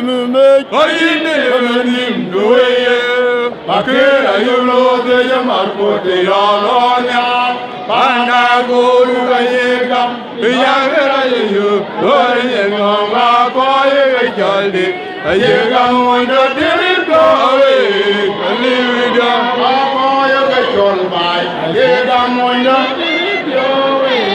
me, I in him the way. Bakera, you know the Yamarco, the Yalonia, Panda go to the Yagam, the Yagara, you, Lord, boy, Jaldi, a Yagam on the territory, a little boy, a John by, a Yagam on the territory.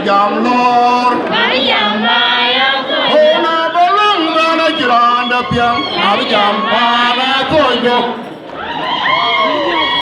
Jam Lord, oh, na balong na jiran da piang, na jam pa na toyo.